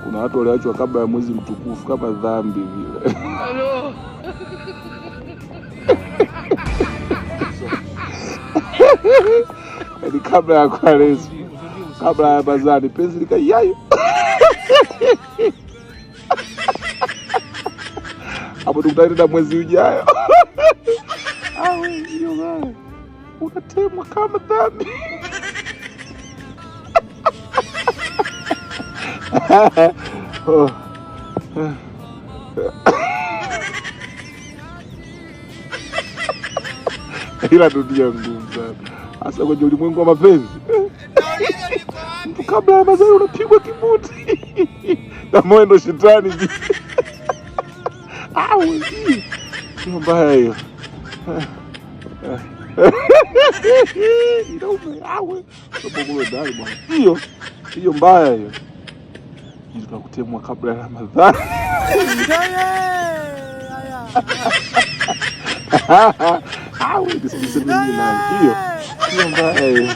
Kuna watu waliachwa kabla ya mwezi mtukufu kama dhambi vile. Halo. Yaani kabla ya Kwaresma, kabla ya Bazani, penzi likayayo. Hapo tukutane mwezi ujao. Hiyo bwana. Unatemwa kama dhambi. Ila dunia ngumu sana. Hasa kwenye ulimwengu wa mapenzi. Mtu kabla ya Bazani unapigwa kibuti. Na mwendo shetani. Hiyo mbaya hiyo. Inaume awe. Sababu ndani bwana. Hiyo mbaya hiyo. Hiyo tunakutemwa kabla ya Ramadhani. Hiyo mbaya hiyo.